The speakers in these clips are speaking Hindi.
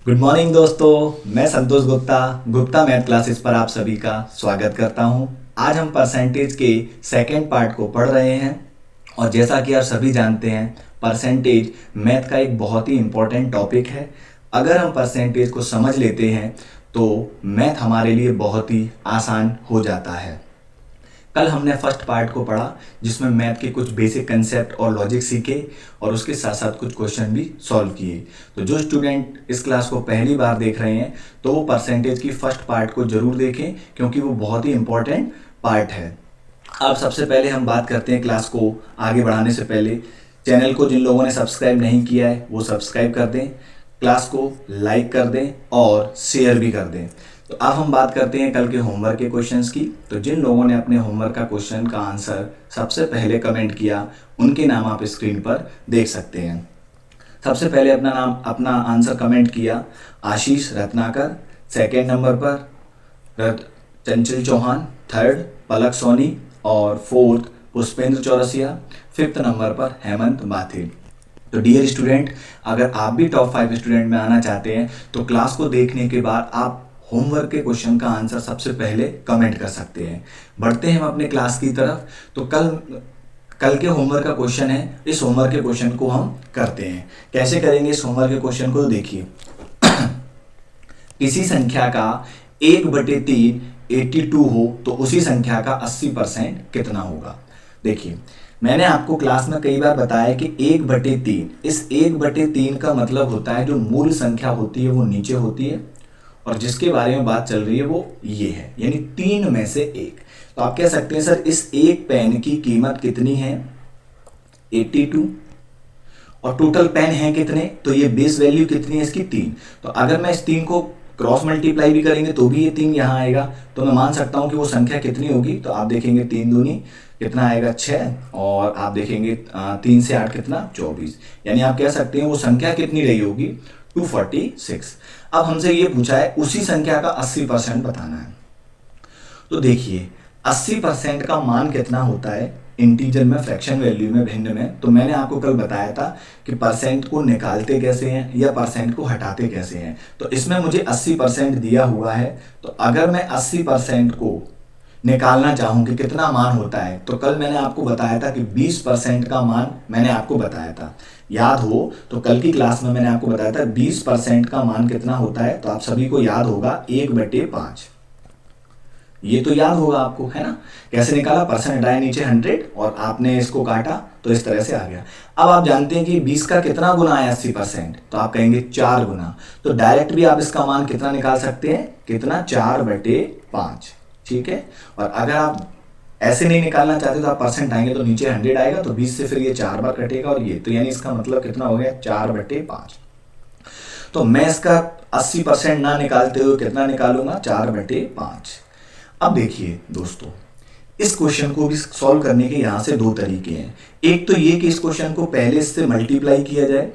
गुड मॉर्निंग दोस्तों, मैं संतोष गुप्ता मैथ क्लासेस पर आप सभी का स्वागत करता हूं। आज हम परसेंटेज के सेकंड पार्ट को पढ़ रहे हैं और जैसा कि आप सभी जानते हैं परसेंटेज मैथ का एक बहुत ही इम्पोर्टेंट टॉपिक है। अगर हम परसेंटेज को समझ लेते हैं तो मैथ हमारे लिए बहुत ही आसान हो जाता है। कल हमने फर्स्ट पार्ट को पढ़ा जिसमें मैथ के कुछ बेसिक कंसेप्ट और लॉजिक सीखे और उसके साथ साथ कुछ क्वेश्चन भी सॉल्व किए। तो जो स्टूडेंट इस क्लास को पहली बार देख रहे हैं तो वो परसेंटेज की फर्स्ट पार्ट को जरूर देखें क्योंकि वो बहुत ही इंपॉर्टेंट पार्ट है। अब सबसे पहले हम बात करते हैं क्लास को आगे बढ़ाने से पहले चैनल को जिन लोगों ने सब्सक्राइब नहीं किया है वो सब्सक्राइब कर दें, क्लास को लाइक कर दें और शेयर भी कर दें। तो अब हम बात करते हैं कल के होमवर्क के क्वेश्चंस की। तो जिन लोगों ने अपने होमवर्क का क्वेश्चन का आंसर सबसे पहले कमेंट किया उनके नाम आप स्क्रीन पर देख सकते हैं। सबसे पहले अपना आंसर कमेंट किया आशीष रत्नाकर, सेकेंड नंबर पर चंचल चौहान, थर्ड पलक सोनी और fourth Pushpendra Chaurasia, fifth number पर हेमंत माथिर। तो डियर स्टूडेंट, अगर आप भी टॉप 5 स्टूडेंट में आना चाहते हैं तो क्लास को देखने के बाद आप होमवर्क के क्वेश्चन का आंसर सबसे पहले कमेंट कर सकते हैं। बढ़ते हैं हम अपने क्लास की तरफ। तो कल के होमवर्क का क्वेश्चन है, इस होमवर्क के क्वेश्चन को हम करते हैं। कैसे करेंगे इस होमवर्क के क्वेश्चन को देखिए। किसी संख्या का 1/3 82 हो तो उसी संख्या का 80% कितना होगा। देखिए, मैंने आपको क्लास में कई बार बताया कि 1/3, इस 1/3 का मतलब होता है जो मूल संख्या होती है वो नीचे होती है और जिसके बारे में बात चल रही है वो ये है, यानी 3 में से 1। तो आप कह सकते हैं सर इस एक पेन की कीमत कितनी है 82 और टोटल पेन है कितने, तो ये बेस वैल्यू कितनी है इसकी 3। तो अगर मैं इस 3 को क्रॉस मल्टीप्लाई भी करेंगे तो भी ये 3 यहाँ आएगा। तो मैं मान सकता हूं कि वो संख्या कितनी होगी। तो आप देखेंगे 3 दूनी कितना आएगा 6 और आप देखेंगे 3 से 8 कितना 24, यानी आप कह सकते हैं वो संख्या कितनी रही होगी 246। अब हमसे ये पूछा है उसी संख्या का 80% बताना है। तो देखिए 80% का मान कितना होता है इंटीजर में, फ्रैक्शन वैल्यू में, भिन्न में। तो मैंने आपको कल बताया था कि परसेंट को निकालते कैसे हैं या परसेंट को हटाते कैसे हैं। तो इसमें मुझे 80% दिया हुआ है। तो अगर मैं 80% को निकालना चाहूं कि कितना मान होता है, तो कल मैंने आपको बताया था कि 20% का मान मैंने आपको बताया था, याद हो तो कल की क्लास में मैंने आपको बताया था 20% का मान कितना होता है। तो आप सभी को याद होगा 1/5, ये तो याद होगा आपको, है ना। कैसे निकाला, परसेंट हटाया नीचे 100 और आपने इसको काटा तो इस तरह से आ गया। अब आप जानते हैं कि 20 का कितना गुना है 80%, तो आप कहेंगे 4 गुना। तो डायरेक्ट भी आप इसका मान कितना निकाल सकते हैं, कितना 4/5, ठीक है। और अगर आप ऐसे नहीं निकालना चाहते तो आप परसेंट आएंगे तो नीचे 100 आएगा, तो 20 से फिर ये 4 बार कटेगा और ये, तो यानी इसका मतलब कितना हो गया 4/5। तो मैं इसका 80% ना निकालते हुए कितना निकालूंगा 4/5। अब देखिए दोस्तों, इस क्वेश्चन को भी सॉल्व करने के यहां से 2 तरीके हैं। एक तो ये कि इस क्वेश्चन को पहले इससे मल्टीप्लाई किया जाए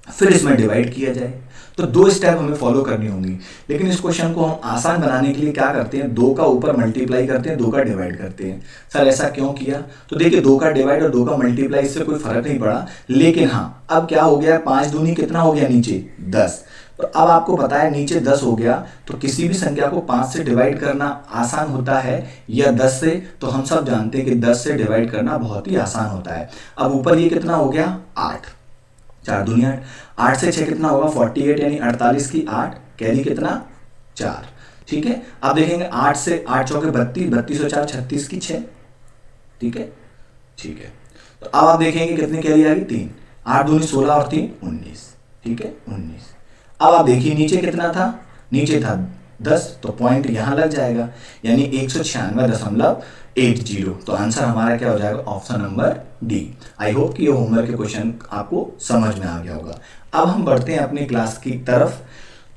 फिर इसमें डिवाइड किया जाए। तो 2 स्टेप हमें फॉलो करनी होंगी। लेकिन इस क्वेश्चन को हम आसान बनाने के लिए क्या करते हैं, 2 का ऊपर मल्टीप्लाई करते हैं, 2 का डिवाइड करते हैं। सर ऐसा क्यों किया, तो देखिए 2 का डिवाइड और 2 का मल्टीप्लाई इससे कोई फर्क नहीं पड़ा। लेकिन हाँ, अब क्या हो गया, 5 दूनी कितना हो गया नीचे 10। तो अब आपको पता है नीचे 10 हो गया, तो किसी भी संख्या को 5 से डिवाइड करना आसान होता है या 10 से, तो हम सब जानते हैं कि 10 से डिवाइड करना बहुत ही आसान होता है। अब ऊपर ये कितना हो गया 8, 4 दूनी 8, 8 से 6 कितना होगा 48, यानी 48 की 8, कैरी कितना 4, ठीक है। अब देखेंगे 8 से 8 चौके 32, 32 और 4 36 की 6, ठीक है, ठीक है। तो अब आप देखेंगे कितनी कैरी आ गई 3, 8 दूनी 16 और 3 19, ठीक है 19। अब आप देखिए नीचे कितना था, नीचे था 10, तो पॉइंट यहां लग जाएगा, यानी 196.80। तो आंसर हमारा क्या हो जाएगा, ऑप्शन नंबर डी। आई होप कि ये होमवर्क के क्वेश्चन आपको समझ में आ गया होगा। अब हम बढ़ते हैं अपनी क्लास की तरफ।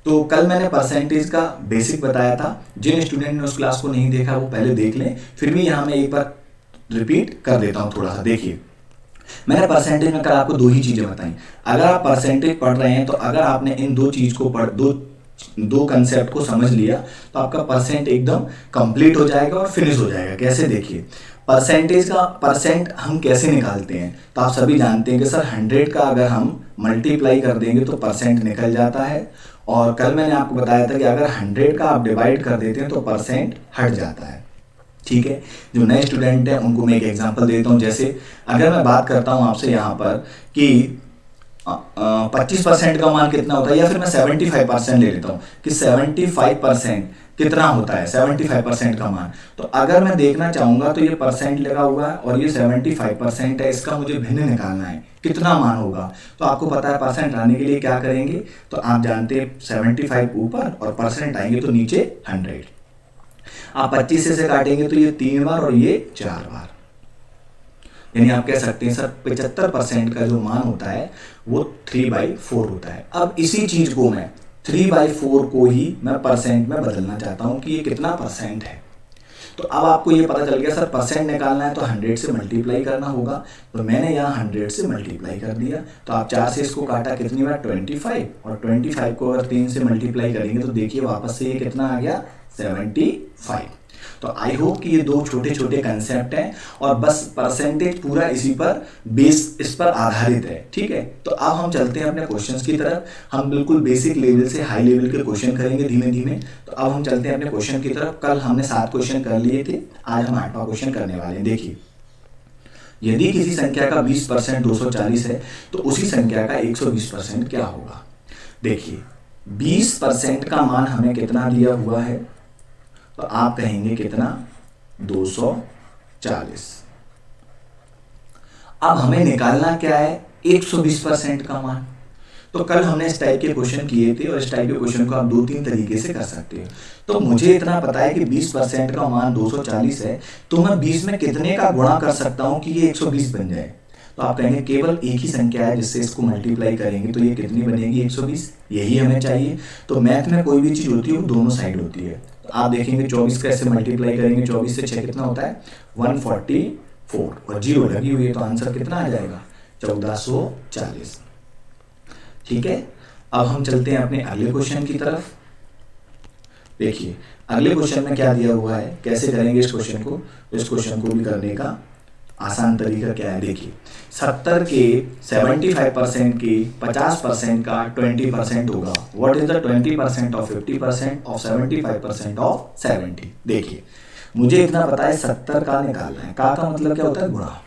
तो कल मैंने परसेंटेज का बेसिक बताया था, जिन स्टूडेंट ने उस क्लास को नहीं देखा वो पहले देख लें। फिर भी यहाँ मैं एक बार रिपीट कर देता हूँ थोड़ा सा। देखिए मैंने परसेंटेज में कल आपको 2 ही चीजें बताई। अगर आप परसेंटेज पढ़ रहे हैं तो अगर आपने इन 2 चीज को दो कंसेप्ट को समझ लिया तो आपका परसेंट एकदम कंप्लीट हो जाएगा और फिनिश हो जाएगा। कैसे, देखिए परसेंटेज का परसेंट हम कैसे निकालते हैं, तो आप सभी जानते हैं कि सर 100 का अगर हम मल्टीप्लाई कर देंगे तो परसेंट निकल जाता है, और कल मैंने आपको बताया था कि अगर 100 का आप डिवाइड कर देते हैं तो परसेंट हट जाता है। ठीक है, जो नए स्टूडेंट हैं उनको मैं एक एग्जांपल देता हूँ। जैसे अगर मैं बात करता हूँ आपसे यहाँ पर कि 25% का मान कितना होता है, या फिर मैं 75% ले लेता हूँ कि 75% कितना होता है, 75% का मान। तो अगर मैं देखना चाहूंगा तो ये परसेंट लगा हुआ है और ये 75% है, इसका मुझे भिन्न निकालना है कितना मान होगा। तो आपको पता है परसेंट आने के लिए क्या करेंगे, तो आप जानते हैं 75 ऊपर और परसेंट आएंगे तो नीचे 100। आप 25 से काटेंगे तो ये 3 बार और ये 4 बार, यानी आप कह सकते हैं सर 75% का जो मान होता है वो 3/4 होता है। अब इसी चीज को मैं 3/4 को ही मैं परसेंट में बदलना चाहता हूं कि ये कितना परसेंट है। तो अब आपको ये पता चल गया सर परसेंट निकालना है तो 100 से मल्टीप्लाई करना होगा, तो मैंने यहाँ 100 से मल्टीप्लाई कर दिया। तो आप 4 से इसको काटा कितनी बार, 25, और 25 को अगर 3 से मल्टीप्लाई करेंगे तो देखिए वापस से ये कितना आ गया, 75। तो आई होप कि ये दो छोटे छोटे कंसेप्ट हैं और बस परसेंटेज पूरा इसी पर बेस इस पर आधारित है। ठीक है, तो अब हम चलते हैं अपने क्वेश्चंस की तरफ। हम बिल्कुल बेसिक लेवल से हाई लेवल के क्वेश्चन करेंगे धीमे धीमे। तो अब हम चलते हैं अपने क्वेश्चन की तरफ। कल हमने 7 क्वेश्चन कर लिए थे, आज हम 8वां क्वेश्चन करने वाले हैं। देखिए, यदि किसी संख्या का 20% 240 है तो उसी संख्या का 120% क्या होगा। देखिए 20% का मान हमें कितना दिया हुआ है, तो आप कहेंगे कितना, 240। अब हमें निकालना क्या है, 120% का मान। तो कल हमने इस टाइप के क्वेश्चन किए थे और इस टाइप के क्वेश्चन को आप 2-3 तरीके से कर सकते हो। तो मुझे इतना पता है कि 20% का मान 240 है, तो मैं 20 में कितने का गुणा कर सकता हूं कि ये 120 बन जाए। तो आप कहेंगे केवल एक ही संख्या है जिससे इसको मल्टीप्लाई करेंगे तो ये कितनी बनेगी, 120। यही हमें चाहिए। तो मैथ में कोई भी चीज होती है वो दोनों साइड होती है। तो आप देखेंगे 24 का ऐसे मल्टीप्लाई करेंगे, 24 से 6 कितना होता है, 144, और 0 लगी हुई है तो आंसर कितना आ जाएगा, 1440। ठीक है, अब हम चलते हैं अपने अगले क्वेश्चन की तरफ। देखिए अगले क्वेश्चन में क्या दिया हुआ है, कैसे करेंगे इस क्वेश्चन को। इस क्वेश्चन को भी करने का आसान तरीका क्या है, देखिए 70 के 75% के 50% का 20% होगा। What is the 20% of 50% of 75% of 70। देखिए मुझे इतना पता है 70 का निकालना है, का मतलब क्या होता है, गुणा।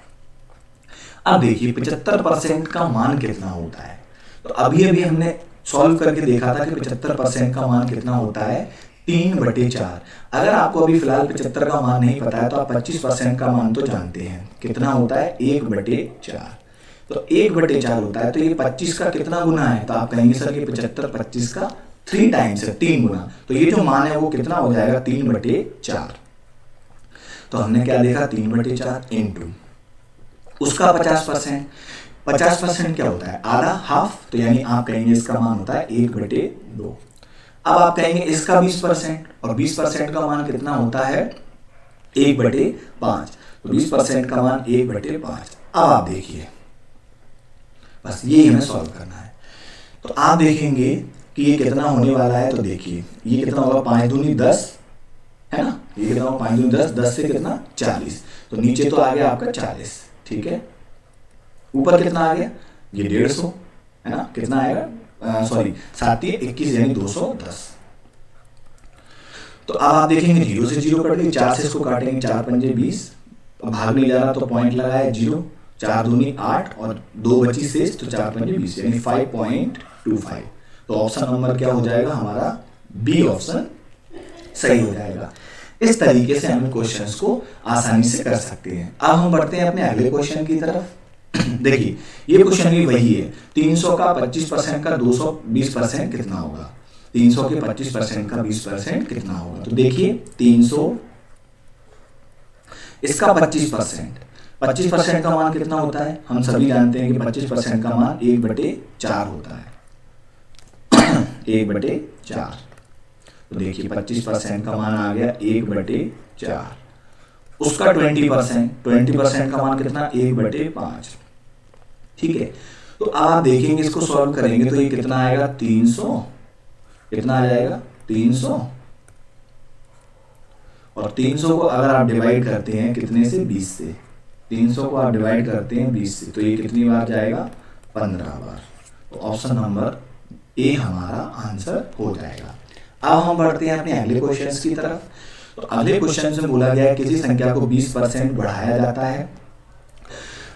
अब देखिए 75% का मान कितना होता है, तो अभी हमने सॉल्व करके देखा था कि 75% का मान कितना होता है, 3/4। अगर आपको अभी फिलहाल 75 का मान नहीं पता है तो आप 25% का मान तो जानते हैं, कितना होता है, 1/4। तो 1/4 होता है, तो ये 25 का कितना गुना है, तो आप कहेंगे सर ये 75 25 का 3 टाइम्स है, 3 गुना। तो ये जो मान है वो कितना हो जाएगा, 3/4। तो हमने क्या देखा, 3/4 इंटू उसका 50%। 50% क्या होता है, आधा, हाफ। तो यानी आप कहेंगे इसका मान होता है 1/2। अब आप कहेंगे इसका 20%, और 20% का मान कितना होता है, 1/5। तो 20% का मान 1/5। अब आप देखिए, बस ये हमें सॉल्व करना है। तो आप देखेंगे कि ये कितना होने वाला है, तो देखिए ये कितना होगा, 5 दूनी 10 है ना, ये कितना होगा, 5 दूनी 10, 10 से कितना 40। तो नीचे तो आ गया आपका 40। ठीक है, ऊपर कितना आ गया, ये 150 है ना, कितना आएगा, सॉरी 7 21 यानी 210। तो अब आप देखेंगे 0 से 0 कट गई, 4 से इसको काटेंगे, 4 पंजे 20, भाग नहीं जा रहा तो पॉइंट लगाया 0, 4 दूनी 8 और 2 बची शेष, तो 4 पंजे 20 यानी 5.25। तो ऑप्शन नंबर क्या हो जाएगा हमारा, बी ऑप्शन सही हो जाएगा। इस तरीके से हम क्वेश्चंस को आसानी से कर सकते हैं। अब हम बढ़ते हैं अपने अगले क्वेश्चन की तरफ। देखिए ये क्वेश्चन भी वही है, 300 का 25% का 220% कितना होगा, 300 के 25% का 20% कितना होगा। तो देखिए 300 इसका 25% का मान कितना होता है, हम सभी जानते हैं कि 25% का मान 1/4 होता है, 1/4। तो देखिए 25% का मान आ गया 1/4। उसका 20% का मान कितना, 1/5। ठीक है, तो आप देखेंगे इसको सॉल्व करेंगे तो ये कितना आएगा, 300, कितना आ जाएगा, 300, और 300 को अगर आप डिवाइड करते हैं कितने से, 20 से, 300 को आप डिवाइड करते हैं 20 से, तो ये कितनी बार जाएगा, 15 बार। तो ऑप्शन नंबर ए हमारा आंसर हो जाएगा। अब हम बढ़ते हैं अपने अगले क्वेश्चन की तरफ। तो अगले क्वेश्चन में बोला गया है किसी संख्या को 20% बढ़ाया जाता है,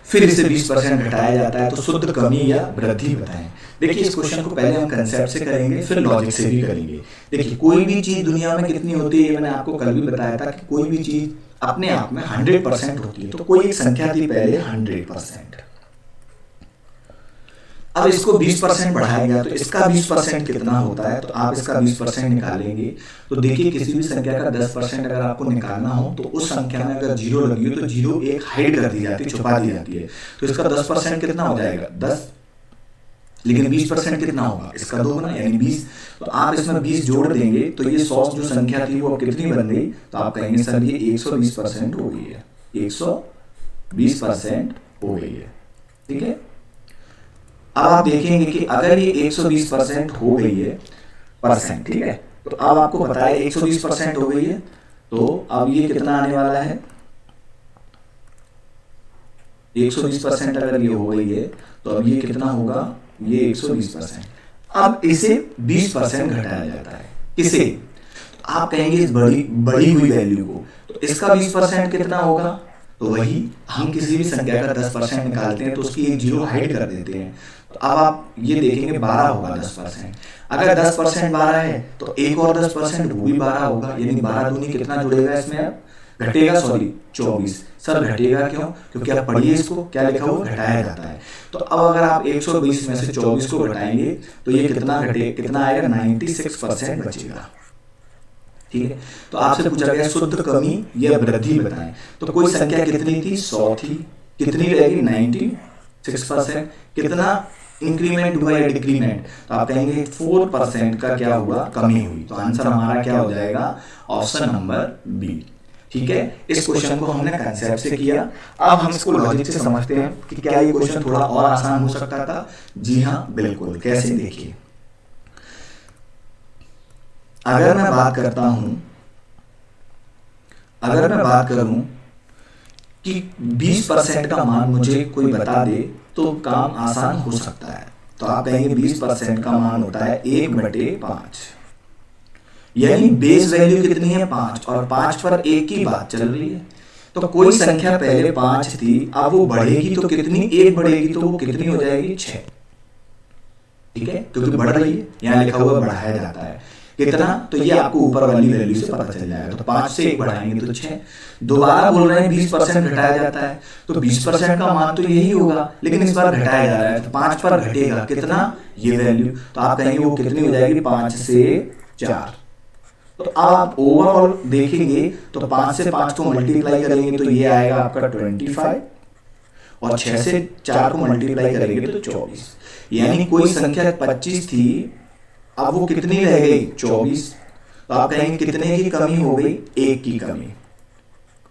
फिर इसे 20% घटाया जाता है, तो शुद्ध कमी या वृद्धि बताएं। देखिए इस क्वेश्चन को पहले हम कंसेप्ट से करेंगे, फिर लॉजिक से भी करेंगे। देखिए कोई भी चीज दुनिया में कितनी होती है, मैंने आपको कल भी बताया था कि कोई भी चीज अपने आप में 100% होती है। तो कोई एक संख्या थी पहले 100%, अब इसको 20% बढ़ाया गया, तो इसका 20% कितना होता है, तो आप इसका 20% निकालेंगे। तो देखिए किसी भी संख्या का 10% अगर आपको निकालना हो तो उस संख्या में अगर 0 लगी हो तो 0 एक हाइड कर दी जाती है, छुपा दी जाती है। तो इसका 10% कितना हो जाएगा, 10, लेकिन 20% कितना होगा, इसका 2 गुना यानी 20। तो आप इसमें 20 जोड़ देंगे तो ये 100 जो संख्या थी वो कितनी बन गई, तो आप कहेंगे सर ये 120% हो गई है, 120% हो गई है। ठीक है, अब आप देखेंगे कि अगर ये 120% हो गई है परसेंट, ठीक है, तो अब आपको पता है 120% हो गई है, तो अब ये कितना आने वाला है, 120% अगर ये हो गई है तो अब ये कितना होगा, ये 120%। अब इसे 20% घटाया जाता है, किसे, तो आप कहेंगे इस बड़ी हुई वैल्यू को, तो इसका 20% कितना होगा, तो वही हम किसी भी संख्या का 10% निकालते हैं तो उसकी एक 0 हाइड कर देते हैं। तो अब आप ये देखेंगे 12 होगा 10%। अगर 10% 12 है तो एक और 10% वो भी 12 होगा, यानी 12 दूनी कितना जुड़ेगा इसमें, अब घटेगा, सॉरी 24। सर घटेगा क्यों, क्योंकि आप पढ़िए इसको क्या लिखा हुआ, घटाया जाता है। तो अब अगर आप 120 में से 24 को घटाएंगे तो ये कितना आएगा, 96% बचेगा। ठीक है, तो आपसे पूछा गया शुद्ध कमी या वृद्धि बताएं। तो कोई संख्या कितनी थी, 100 थी, कितनी रहेगी, 96%। कितना इंक्रीमेंट हुआ या डिक्रीमेंट, तो आप कहेंगे 4% का क्या हुआ, कमी हुई। तो आंसर हमारा क्या हो जाएगा, ऑप्शन नंबर बी। ठीक है, इस क्वेश्चन को हमने कंसेप्ट से किया। अब हम इसको लॉजिक से समझते हैं कि क्या ये क्वेश्चन थोड़ा और आसान हो सकता था। जी हाँ बिल्कुल, कैसे, देखिए अगर मैं बात करूं कि 20% का मान मुझे कोई बता दे तो काम आसान हो सकता है। तो आप कहेंगे 20% का मान होता है 1/5, यानी बेस वैल्यू कितनी है, 5, और 5 पर 1 की बात चल रही है। तो कोई संख्या पहले 5 थी, अब वो बढ़ेगी तो कितनी, 1 बढ़ेगी तो वो कितनी हो जाएगी, 6। ठीक है, क्योंकि बढ़ रही है, यहाँ लिखा हुआ बढ़ाया जाता है कितना, तो ये आपको ऊपर वाली वैल्यू से पता चल जाएगा। तो 5 से 1 बढ़ाएंगे तो 6। दोबारा बोल रहे हैं 20% घटाया जाता है, तो 20% का मान तो यही होगा, लेकिन इस बार घटाया जा रहा है, तो 5 पर घटेगा कितना, ये वैल्यू। तो आप कहेंगे वो कितनी हो जाएगी, 5 से 4। तो अब आप ओवरऑल देखेंगे तो 5 से 5 को मल्टीप्लाई करेंगे तो ये आएगा आपका 25, और 6 से 4 को मल्टीप्लाई करेंगे तो 24। यानी कोई संख्या 25 थी, अब वो कितनी रह गई, 24। तो आप कहेंगे कितने की कमी हो गई, 1 की कमी,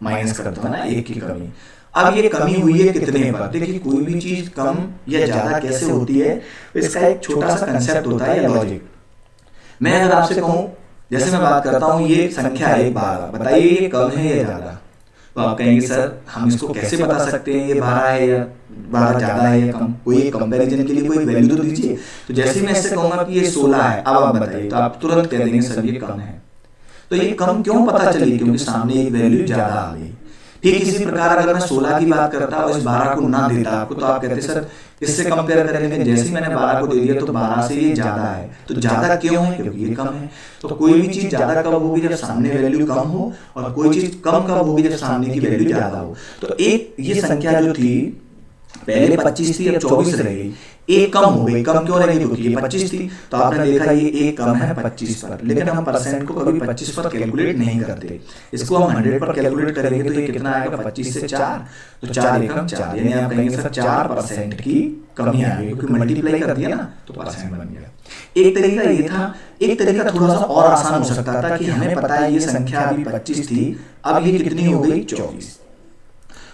माइनस कर दो ना, 1 की कमी। अब ये कमी हुई है कितने पर, देखिए कोई भी चीज कम या ज्यादा कैसे होती है, इसका एक छोटा सा कंसेप्ट होता है या लॉजिक। मैं अगर आपसे कहूं, जैसे मैं बात करता हूं ये संख्या है 12, बताइए ये कम है या ज्यादा, तो आप कहेंगे सर हम इसको कैसे बता सकते हैं ये 12 है या 12 ज्यादा है या कम, कोई कंपैरिजन के लिए कोई वैल्यू तो दीजिए। तो जैसे मैं इससे कहूंगा कि ये 16 है, अब आप बताइए, तो आप तुरंत कह देंगे सर ये कम है। तो ये कम क्यों पता चली, क्योंकि सामने एक वैल्यू ज्यादा आ गई। ठीक इसी प्रकार अगर मैं 16 की बात करता और इस 12 को ना देता आपको, तो आप कहते सर इससे कंपेयर करेंगे, जैसे ही मैंने 12 को दे दिया तो 12 से ये ज्यादा है। तो ज्यादा क्यों है, क्योंकि ये कम है। तो कोई भी चीज ज्यादा कब होगी, जब सामने वैल्यू कम हो, और कोई चीज कम कब होगी, जब सामने की वैल्यू ज्यादा हो। तो एक ये संख्या जो थी पहले 25 थी, अब 24 रह गई, एक कम हो गई। कम क्यों रह गई, क्योंकि ये 25 थी। तो आपने देखा ये एक कम है 25 पर, लेकिन हम परसेंट को कभी 25 पर कैलकुलेट नहीं करते, इसको हम 100 पर कैलकुलेट करेंगे। तो ये कितना आएगा, 25 से 4, तो 4 एकम 4, यानी आप कहेंगे सर 4% की कमी आ गई, क्योंकि मल्टीप्लाई कर दिया ना तो परसेंट बन गया। एक तरीका ये था। एक तरीका थोड़ा सा और आसान हो सकता था कि हमें पता है ये संख्या अभी 25 थी, अब ये कितनी हो गई, 24।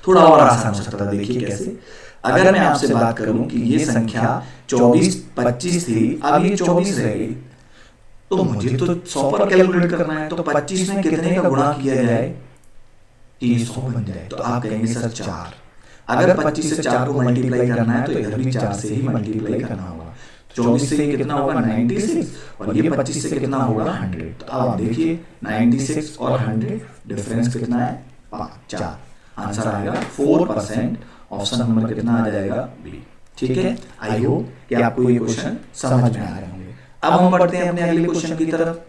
थोड़ा और आसान हो सकता था, देखिए कैसे। अगर मैं आपसे बात करूं कि ये संख्या 25 थी, अब ये 24 रह गई, तो मुझे तो 100 पर कैलकुलेट करना है, तो 25 में कितने का गुणा किया जाए कि ये 100 बन जाए। तो आप कहेंगे सर 4। अगर 25 से 4 को मल्टीप्लाई करना है तो इधर भी 4 से ही मल्टीप्लाई करना होगा। 24 से ये कितना होगा 96, और ये 25 से कितना होगा 100। तो अब आप देखिए 96 और 100 डिफरेंस कितना है 4। आंसर आएगा 4%। ऑप्शन नंबर कितना आ जाएगा बी। ठीक है, आई होप कि आपको ये क्वेश्चन समझ में आ रहे होंगे। अब हम बढ़ते हैं अपने अगले क्वेश्चन की तरफ।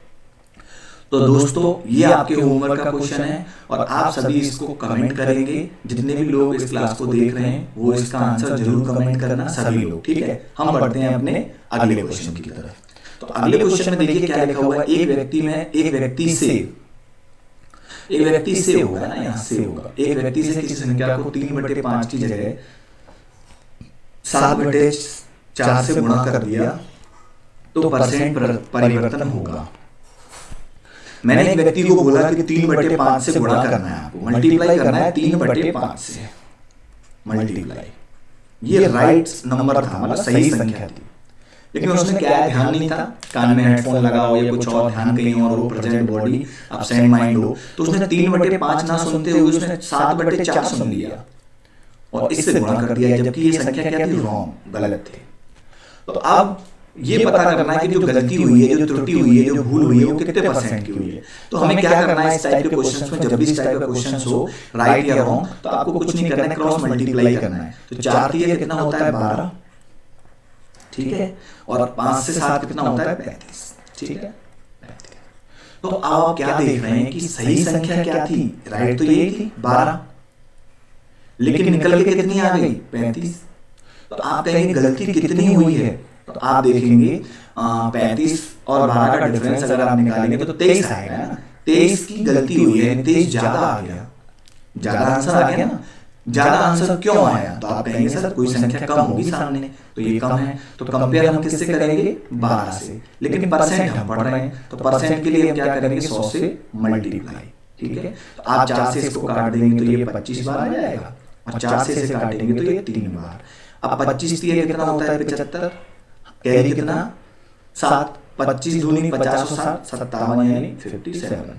तो दोस्तों ये आपके होमवर्क का क्वेश्चन है और आप सभी इसको कमेंट करेंगे। जितने भी लोग इस क्लास को देख रहे हैं वो इसका आंसर जरूर कमेंट करना, सभी लोग। ठीक है, हम बढ़ते हैं अपने अगले क्वेश्चन की तरफ। तो अगले क्वेश्चन में देखिए क्या लिखा हुआ है। एक व्यक्ति से होगा ना, यहाँ से होगा। एक व्यक्ति से किसी संख्या को 3/5 की जगह 7/4 से गुणा कर दिया तो परसेंट परिवर्तन होगा। मैंने एक व्यक्ति को बोला कि 3/5 से गुणा करना है, आपको मल्टीप्लाई करना है 3/5 से मल्टीप्लाई। ये राइट नंबर था, मतलब सही संख्या थी, लेकिन उसने क्या ध्यान नहीं था, कान में हेडफोन लगाओ या कुछ और ध्यान कहीं और हो, प्रेजेंट बॉडी एब्सेंट माइंड हो, तो उसने 3/5 ना सुनते हुए उसने 7/4 सुन लिया और इससे गुणा कर दिया, जबकि ये संख्या क्या थी, रॉन्ग, गलत थी। तो अब ये पता करना है कि जो गलती हुई है, जो त्रुटि हुई है, जो भूल हुई है, वो कितने परसेंट की हुई है। तो हमें क्या करना है इस टाइप के क्वेश्चंस में, जब भी इस टाइप का क्वेश्चंस हो राइट या रॉन्ग, तो आपको कुछ नहीं करना है, क्रॉस मल्टीप्लाई करना है। तो 4 3 कितना होता है 12, ठीक है, और 5 से 7 कितना होता है 35, ठीक है। तो अब आप क्या देख रहे हैं कि सही संख्या क्या थी, राइट तो यही थी 12, लेकिन निकल के कितनी आ गई 35। तो आप कहेंगे गलती कितनी हुई है, तो आप देखेंगे 35 और 12 का डिफरेंस अगर आप निकालेंगे तो 23 आएगा ना। 23 की गलती हुई है, 23 ज्यादा आ गया, ज्यादा आंसर आ गया ना। ज्यादा आंसर क्यों आया, तो आप कहेंगे सर कोई संख्या कम होगी सामने, तो ये कम है। तो कंपेयर हम किससे करेंगे 12 से, लेकिन परसेंट हम पढ़ रहे हैं तो परसेंट के लिए हम क्या करेंगे 100 से मल्टीप्लाई। ठीक है, तो आप 4 से इसको काट देंगे तो ये 25 बार आ जाएगा, और 4 से इसे काटेंगे तो ये 3 बार। अब 25 कितना होता है 75, कैरी कितना 7, 25 दूनी 50 और 7 57, यानी 57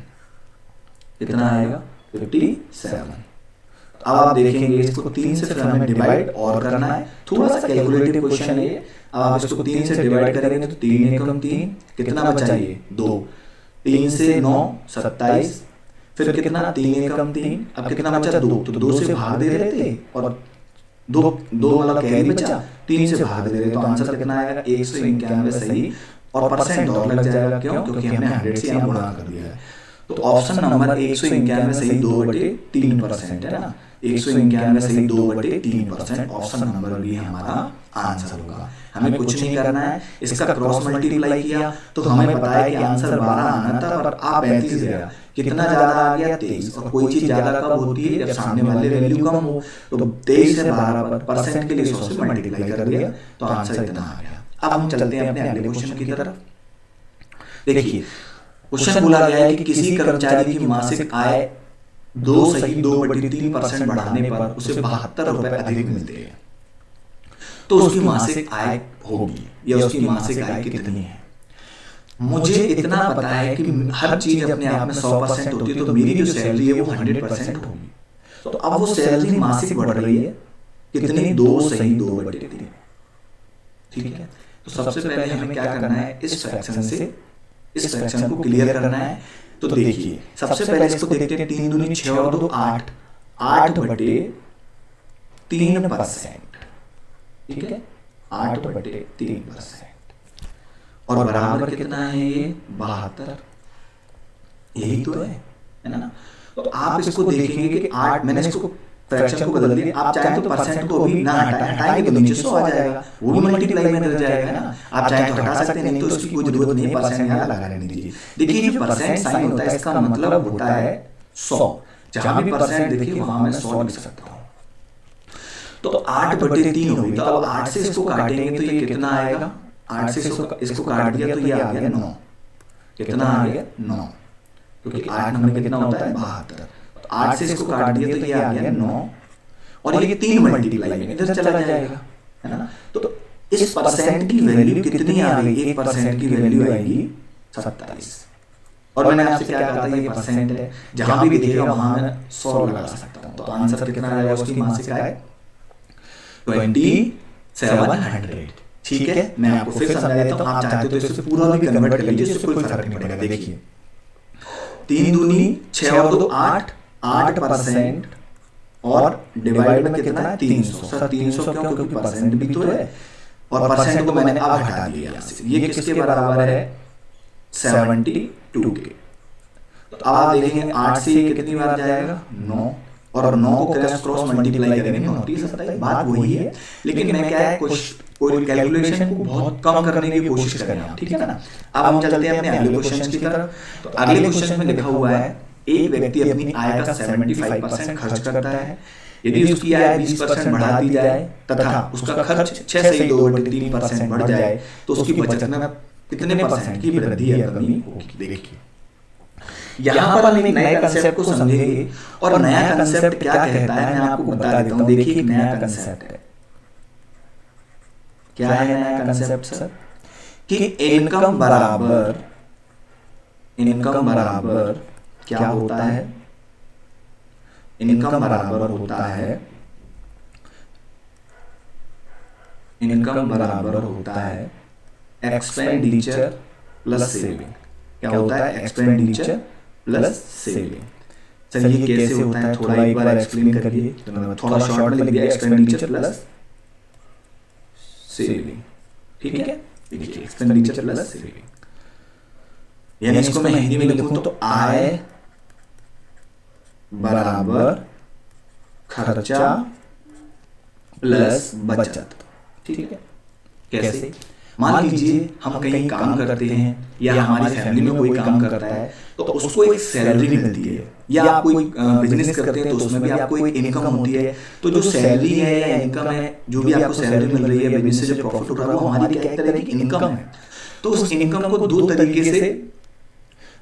कितना आएगा 57। अब आप देखेंगे इसको 3 से फिर हमें डिवाइड और करना है, थोड़ा सा कैलकुलेटिव क्वेश्चन है ये। अब आप इसको 3 से डिवाइड करेंगे तो 3 एकम 3 कितना बचा ये 2, 3 से 9 27, फिर कितना 3 एकम 3, अब कितना बचा 2, तो 2 से भाग दे रहे थे और 2 वाला कैरी बचा, 3 से भाग दे रहे, तो आंसर कितना आएगा 191 सही, और परसेंट और लग जाएगा, क्यों, क्योंकि हमने 100 से यहाँ गुणा कर दिया है। तो ऑप्शन नंबर 191 सही 2/3% है ना, 191 सही 2/3%, ऑप्शन नंबर बी हमारा आंसर होगा। हमें कुछ नहीं करना है, इसका क्रॉस मल्टीप्लाई किया तो हमें पता है कि आंसर 12 आना था, पर आप 35 गया, कितना ज्यादा आ गया 23। और कोई चीज ज्यादा कब होती है, जब सामने वाले वैल्यू कम हो। तो 23 से 12 पर परसेंट के लिए 100 से मल्टीप्लाई कर दिया तो आंसर इतना आ गया। अब हम चलते हैं अपने अगले क्वेश्चन की तरफ। देखिए क्वेश्चन बोला गया है कि किसी कर्मचारी की मासिक आय 2.3% बढ़ाने पर उसे 72 रुपए अधिक मिलते हैं, तो उसकी मासिक आय होगी, या उसकी मासिक आय कितनी है। मुझे इतना पता है कि हर चीज अपने आप में 100% होती है, तो मेरी जो सैलरी है वो 100% होगी। तो अब वो सैलरी मासिक बढ़ रही है कितनी, 2 सही 2/3, ठीक है। तो सबसे पहले हमें क्या करना है, इस फ्रैक्शन को क्लियर करना है। तो देखिए सबसे पहले इसको देखते हैं, 3 दूनी 6 और 2 8, 8/3%, ठीक है, 8/3%, और बराबर कितना है ये 72, यही तो है ना। तो आप इसको देखेंगे कि 8, मैंने इसको फ्रैक्शन को बदल दिया, आप चाहें तो परसेंट को अभी ना हटाएंगे तो नीचे 100 आ जाएगा, वो भी मल्टीप्लाई में कर जाएगा ना। आप चाहें तो हटा सकते हैं, नहीं तो उसकी कोई जरूरत नहीं, परसेंट यहाँ लगा लेने दीजिए। देखिए जो परसेंट साइन होता है इसका मतलब होता है 100, जहां भी परसेंट देखिए वहां मैं 100 लिख सकता हूँ। तो 8/3 होगी, तो अब 8 से इसको काटेंगे तो ये कितना आएगा, 8 से इसको काट दिया तो ये आ गया 9, कितना आ गया 9, क्योंकि 8 नंबर में कितना होता है 72, 8 से इसको काट दिया तो ये आ गया 9, और ये 3 मल्टीप्लाई में इधर चला जाएगा, है ना। तो इस परसेंट की वैल्यू कितनी आ गई, 1% की वैल्यू आएगी 27। और मैंने आपसे क्या कहा था, ये परसेंट है, जहां भी दिखेगा वहां मैं 100 लगा सकता हूँ। तो आंसर कितना आएगा उसकी मासिक आय 2700। ठीक है, मैं आपको फिर समझा देता हूँ, आप चाहते तो इसे पूरा भी कन्वर्ट कर लीजिए, इससे कोई फर्क नहीं पड़ेगा। देखिए 3 दूनी 6 और 2 8, 8% और डिवाइड में कितना है 300। सर 300 क्यों? क्योंकि परसेंट भी तो है, और परसेंट को मैंने अब हटा दिया यहाँ से। ये किसके बराबर है? 72 के। तो आप देखेंगे 8 से ये कितनी बार जाएगा? 9, और 9 को क्रॉस मल्टीप्लाई करेंगे 9 3 27। बात वही है, लेकिन मैं क्या है कोई कैलकुलेशन को बहुत कम करने की कोशिश करें आप, ठीक है ना। अब हम चलते हैं अपने अगले क्वेश्चन की तरफ। तो अगले क्वेश्चन में लिखा हुआ है एक व्यक्ति अपनी आय का 75% खर्च करता है। यदि उसकी आय 20% बढ़ा दी जाए तथा उसका खर्च 6 से 2/3% बढ़ जाए तो उसकी बचत में कितने परसेंट की वृद्धि या कमी होगी? देखिए यहाँ पर हम एक नए कंसेप्ट को समझेंगे, और नया कंसेप्ट क्या कहता है मैं आपको बता देता हूँ। देखिए एक नया कंसेप्ट है। क्या है नया कंसेप्ट सर? कि इनकम बराबर क्या होता है? इनकम बराबर होता है एक्सपेंडिचर प्लस सेविंग। क्या होता है? Expenditure plus saving. सर ये कैसे होता है, थोड़ा एक बार एक्सप्लेन करिए। तो मैंने थोड़ा शॉर्ट में लिख दिया एक्सपेंडिचर प्लस सेविंग, ठीक है। देखिए एक्सपेंडिचर प्लस सेविंग, यानी इसको मैं हिंदी में लिखूं तो आय बराबर खर्चा प्लस बचत, ठीक है। कैसे? मान लीजिए हम कहीं काम करते हैं या हमारी फैमिली में कोई काम करता है, तो उसको एक सैलरी मिलती है, या आप कोई बिजनेस करते हैं तो उसमें भी आपको एक इनकम होती है। तो जो सैलरी है या इनकम है, जो भी आपको सैलरी मिल रही है बिजनेस से जो प्रॉफिट उठ रहा है, वो हमारी क्या एक तरह की इनकम है। तो उस इनकम को दो तरीके से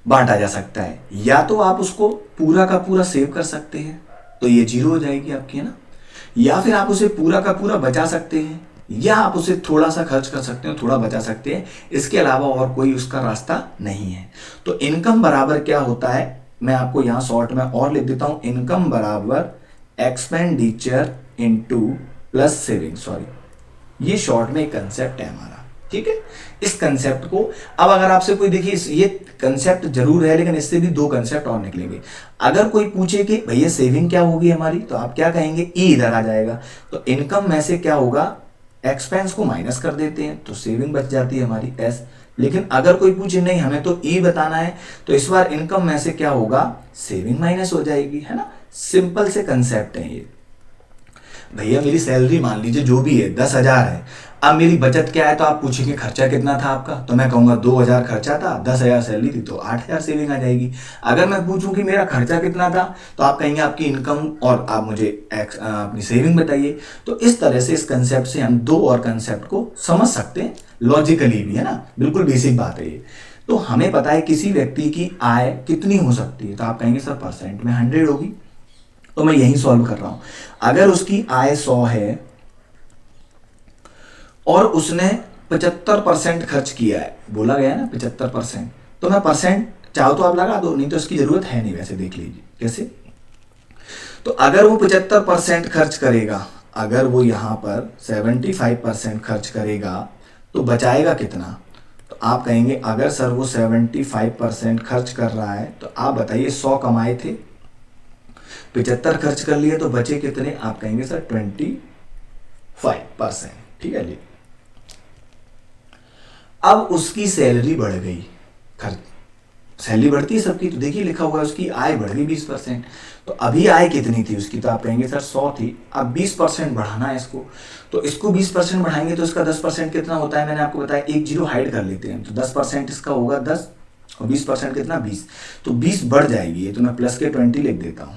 बांटा जा सकता है। या तो आप उसको पूरा का पूरा सेव कर सकते हैं, तो ये 0 हो जाएगी आपकी, है ना। या फिर आप उसे पूरा का पूरा बचा सकते हैं, या आप उसे थोड़ा सा खर्च कर सकते हैं, थोड़ा बचा सकते हैं। इसके अलावा और कोई उसका रास्ता नहीं है। तो इनकम बराबर क्या होता है, मैं आपको यहां शॉर्ट में और लिख देता हूं। इनकम बराबर expenditure into plus saving. Sorry, ये शॉर्ट में एक कंसेप्ट है हमारा, ठीक है। इस कंसेप्ट को अब अगर आपसे कोई, देखिए ये कंसेप्ट जरूर है, लेकिन इससे भी 2 कंसेप्ट और निकलेंगे। अगर कोई पूछे कि भैया सेविंग क्या होगी हमारी, तो आप क्या कहेंगे? ई इधर आ जाएगा। तो इनकम में से क्या होगा, एक्सपेंस को माइनस कर देते हैं, तो सेविंग बच जाती है हमारी एस। लेकिन अगर कोई पूछे नहीं हमें तो ई बताना है, तो इस बार इनकम में से क्या होगा, सेविंग माइनस हो जाएगी, है ना। सिंपल से कंसेप्ट है ये। भैया मेरी सैलरी मान लीजिए जो भी है 10,000 है, अब मेरी बचत क्या है, तो आप पूछेंगे खर्चा कितना था आपका, तो मैं कहूंगा 2,000 खर्चा था, 10,000 सैलरी थी, तो 8,000 सेविंग आ जाएगी। अगर मैं पूछूं कि मेरा खर्चा कितना था, तो आप कहेंगे आपकी इनकम और आप मुझे अपनी सेविंग बताइए। तो इस तरह से इस कंसेप्ट से हम 2 और कंसेप्ट को समझ सकते हैं, लॉजिकली भी, है ना। बिल्कुल बेसिक बात है ये। तो हमें पता है किसी व्यक्ति की आय कितनी हो सकती है, तो आप कहेंगे सर परसेंट में 100 होगी। तो मैं यही सॉल्व कर रहा हूं। अगर उसकी आय 100 है और उसने 75% खर्च किया है, बोला गया है ना 75%, तो मैं परसेंट चाहो तो आप लगा दो, नहीं तो इसकी जरूरत है नहीं। वैसे देख लीजिए कैसे। तो अगर वो 75% खर्च करेगा, अगर वो यहां पर 75% खर्च करेगा, तो बचाएगा कितना? तो आप कहेंगे अगर सर वो 75% खर्च कर रहा है, तो आप बताइए 100 कमाए थे, 75 खर्च कर लिए, तो बचे कितने? आप कहेंगे सर 25%, ठीक है जी। अब उसकी सैलरी बढ़ गई, खर्च सैलरी बढ़ती है सबकी, तो देखिए लिखा हुआ है उसकी आय बढ़ गई 20%। तो अभी आय कितनी थी उसकी, तो आप कहेंगे सर 100 थी, अब 20% बढ़ाना है इसको। तो इसको 20% बढ़ाएंगे तो इसका 10% कितना होता है, मैंने आपको बताया, एक 0 हाइड कर लेते हैं, तो 10% इसका होगा 10, और 20% कितना 20, तो 20 बढ़ जाएगी ये, तो मैं प्लस के 20 लिख देता हूं।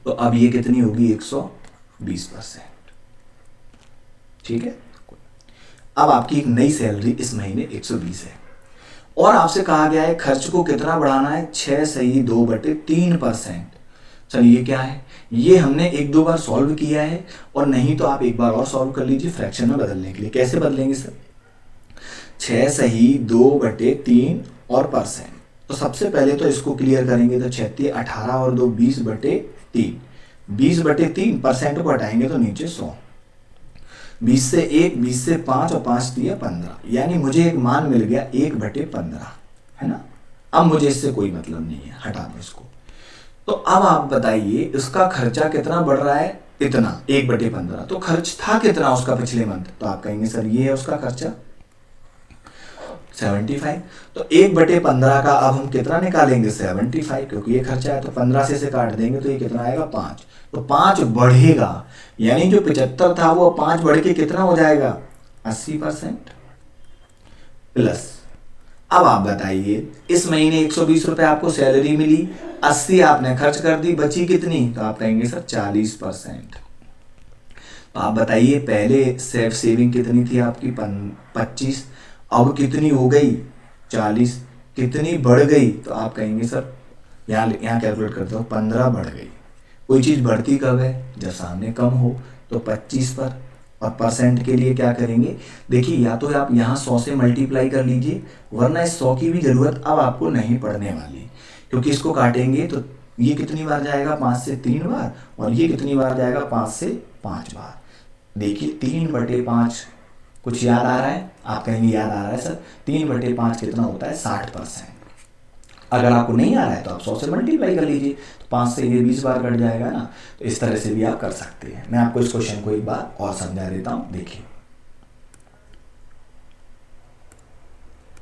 तो अब ये कितनी होगी 120%, ठीक है। अब आपकी एक नई सैलरी इस महीने 120 है, और आपसे कहा गया है खर्च को कितना बढ़ाना है, 6 सही 2/3%। चलिए क्या है, ये हमने 1-2 बार सॉल्व किया है, और नहीं तो आप एक बार और सॉल्व कर लीजिए फ्रैक्शन में बदलने के लिए। कैसे बदलेंगे सर? 6 सही 2/3 और परसेंट। तो सबसे पहले तो इसको क्लियर करेंगे तो 36, 18 और 2 20/3, 20/3 परसेंट को हटाएंगे तो नीचे 100, 20 से 1, 20 से 5 और 5 दिया 15, यानी मुझे एक मान मिल गया 1/15, है ना। अब मुझे इससे कोई मतलब नहीं है, हटा दो इसको। तो अब आप बताइए इसका खर्चा कितना बढ़ रहा है, इतना 1/15। तो खर्च था कितना उसका पिछले मंथ, तो आप कहेंगे सर ये है उसका खर्चा 75। तो 1/15 का अब हम कितना निकालेंगे 75, क्योंकि ये खर्चा है तो 15 से काट देंगे तो ये कितना आएगा 5। तो 5 बढ़ेगा, यानी जो 75 था वो 5 बढ़ के कितना हो जाएगा 80% प्लस। अब आप बताइए इस महीने 120 रुपए आपको सैलरी मिली, 80 आपने खर्च कर दी, बची कितनी, तो आप कहेंगे सर 40%। तो आप बताइए पहले सेविंग कितनी थी आपकी 25, अब कितनी हो गई 40, कितनी बढ़ गई, तो आप कहेंगे सर यहाँ कैलकुलेट करते हो 15 बढ़ गई। कोई चीज़ बढ़ती कब है, जब सामने कम हो, तो 25 पर। और परसेंट के लिए क्या करेंगे, देखिए या तो आप यहाँ 100 से मल्टीप्लाई कर लीजिए, वरना इस 100 की भी ज़रूरत अब आपको नहीं पड़ने वाली, क्योंकि इसको काटेंगे तो ये कितनी बार जाएगा 5 से 3 बार, और ये कितनी बार जाएगा 5 से 5 बार। देखिए 3/5 कुछ याद आ रहा है, आप कहेंगे याद आ रहा है सर, 3/5 कितना होता है 60%। अगर आपको नहीं आ रहा है तो आप 100 से मल्टीप्लाई कर लीजिए, तो 5 से ये 20 बार कट जाएगा ना। तो इस तरह से भी आप कर सकते हैं। मैं आपको इस क्वेश्चन को एक बार और समझा देता हूं।